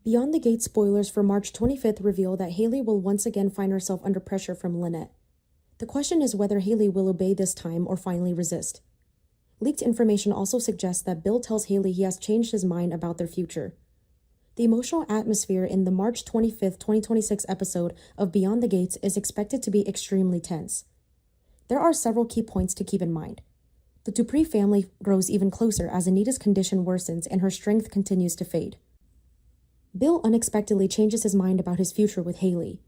Beyond the Gate spoilers for March 25th reveal that Haley will once again find herself under pressure from Lynette. The question is whether Haley will obey this time or finally resist. Leaked information also suggests that Bill tells Haley he has changed his mind about their future. The emotional atmosphere in the March 25th, 2026 episode of Beyond the Gates is expected to be extremely tense. There are several key points to keep in mind. The Dupree family grows even closer as Anita's condition worsens and her strength continues to fade. Bill unexpectedly changes his mind about his future with Haley.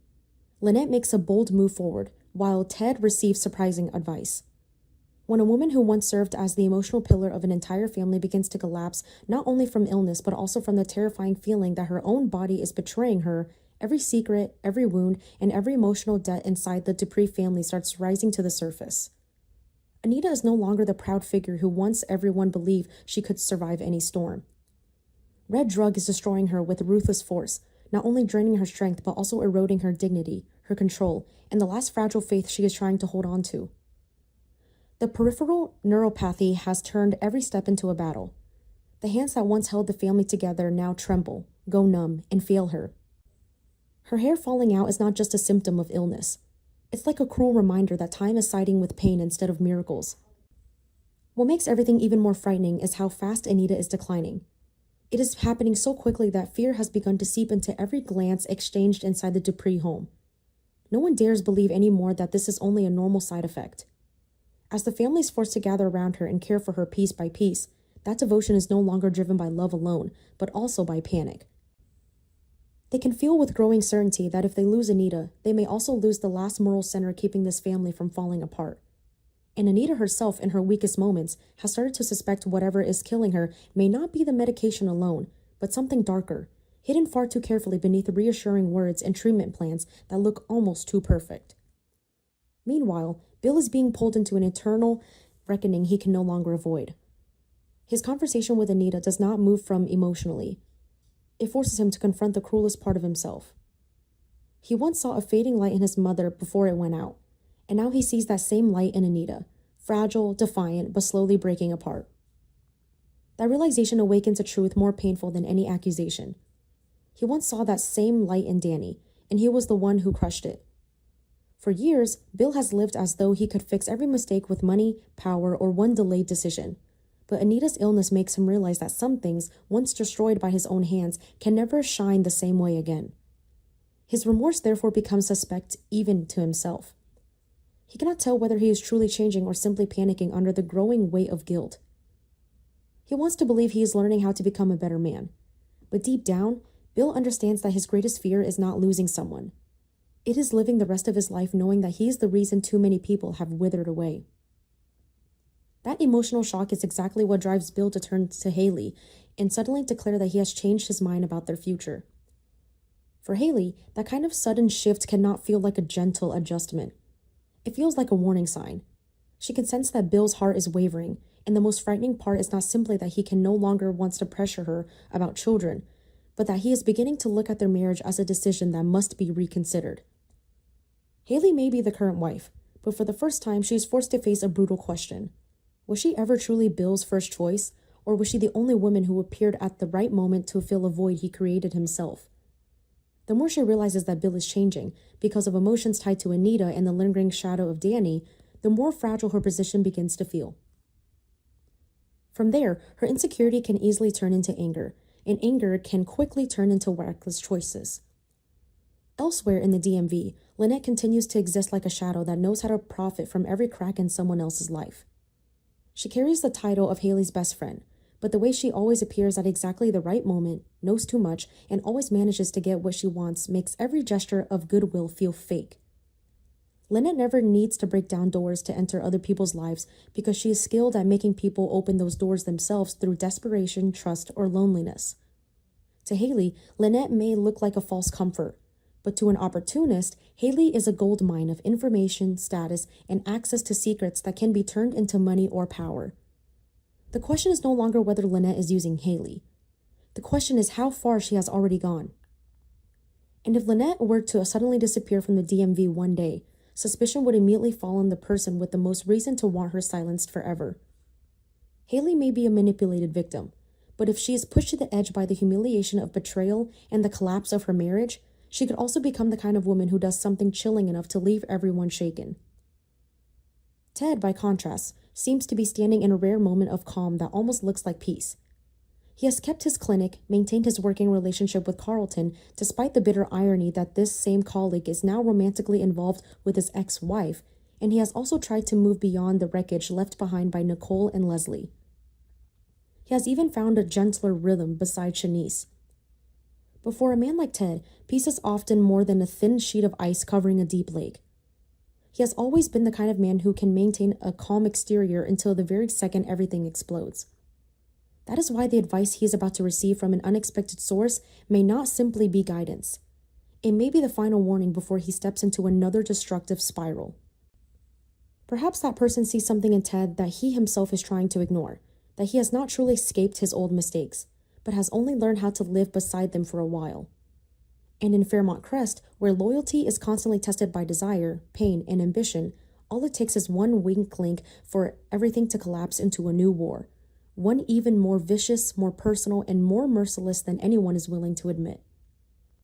Lynette makes a bold move forward, while Ted receives surprising advice. When a woman who once served as the emotional pillar of an entire family begins to collapse, not only from illness but also from the terrifying feeling that her own body is betraying her, every secret, every wound, and every emotional debt inside the Dupree family starts rising to the surface. Anita is no longer the proud figure who once everyone believed she could survive any storm. Red drug is destroying her with ruthless force, not only draining her strength but also eroding her dignity, her control, and the last fragile faith she is trying to hold on to. The peripheral neuropathy has turned every step into a battle. The hands that once held the family together now tremble, go numb, and fail her. Her hair falling out is not just a symptom of illness. It's like a cruel reminder that time is siding with pain instead of miracles. What makes everything even more frightening is how fast Anita is declining. It is happening so quickly that fear has begun to seep into every glance exchanged inside the Dupree home. No one dares believe anymore that this is only a normal side effect. As the family is forced to gather around her and care for her piece by piece, that devotion is no longer driven by love alone, but also by panic. They can feel with growing certainty that if they lose Anita, they may also lose the last moral center keeping this family from falling apart. And Anita herself, in her weakest moments, has started to suspect whatever is killing her may not be the medication alone, but something darker, hidden far too carefully beneath reassuring words and treatment plans that look almost too perfect. Meanwhile, Bill is being pulled into an eternal reckoning he can no longer avoid. His conversation with Anita does not move from emotionally. It forces him to confront the cruelest part of himself. He once saw a fading light in his mother before it went out, and now he sees that same light in Anita, fragile, defiant, but slowly breaking apart. That realization awakens a truth more painful than any accusation. He once saw that same light in Danny, and he was the one who crushed it. For years, Bill has lived as though he could fix every mistake with money, power, or one delayed decision. But Anita's illness makes him realize that some things, once destroyed by his own hands, can never shine the same way again. His remorse therefore becomes suspect even to himself. He cannot tell whether he is truly changing or simply panicking under the growing weight of guilt. He wants to believe he is learning how to become a better man. But deep down, Bill understands that his greatest fear is not losing someone. It is living the rest of his life knowing that he is the reason too many people have withered away. That emotional shock is exactly what drives Bill to turn to Haley and suddenly declare that he has changed his mind about their future. For Haley, that kind of sudden shift cannot feel like a gentle adjustment. It feels like a warning sign. She can sense that Bill's heart is wavering, and the most frightening part is not simply that he can no longer wants to pressure her about children, but that he is beginning to look at their marriage as a decision that must be reconsidered. Haley may be the current wife, but for the first time she is forced to face a brutal question. Was she ever truly Bill's first choice, or was she the only woman who appeared at the right moment to fill a void he created himself? The more she realizes that Bill is changing, because of emotions tied to Anita and the lingering shadow of Danny, the more fragile her position begins to feel. From there, her insecurity can easily turn into anger, and anger can quickly turn into reckless choices. Elsewhere in the DMV, Lynette continues to exist like a shadow that knows how to profit from every crack in someone else's life. She carries the title of Haley's best friend, but the way she always appears at exactly the right moment, knows too much, and always manages to get what she wants makes every gesture of goodwill feel fake. Lynette never needs to break down doors to enter other people's lives because she is skilled at making people open those doors themselves through desperation, trust, or loneliness. To Haley, Lynette may look like a false comfort, but to an opportunist, Haley is a goldmine of information, status, and access to secrets that can be turned into money or power. The question is no longer whether Lynette is using Haley. The question is how far she has already gone. And if Lynette were to suddenly disappear from the DMV one day, suspicion would immediately fall on the person with the most reason to want her silenced forever. Haley may be a manipulated victim, But if she is pushed to the edge by the humiliation of betrayal and the collapse of her marriage, she could also become the kind of woman who does something chilling enough to leave everyone shaken. Ted, by contrast, seems to be standing in a rare moment of calm that almost looks like peace. He has kept his clinic, maintained his working relationship with Carlton, despite the bitter irony that this same colleague is now romantically involved with his ex-wife, and he has also tried to move beyond the wreckage left behind by Nicole and Leslie. He has even found a gentler rhythm beside Shanice. But for a man like Ted, peace is often more than a thin sheet of ice covering a deep lake. He has always been the kind of man who can maintain a calm exterior until the very second everything explodes. That is why the advice he is about to receive from an unexpected source may not simply be guidance. It may be the final warning before he steps into another destructive spiral. Perhaps that person sees something in Ted that he himself is trying to ignore, that he has not truly escaped his old mistakes, but has only learned how to live beside them for a while. And in Fairmont Crest, where loyalty is constantly tested by desire, pain, and ambition, all it takes is one weak link for everything to collapse into a new war. One even more vicious, more personal, and more merciless than anyone is willing to admit.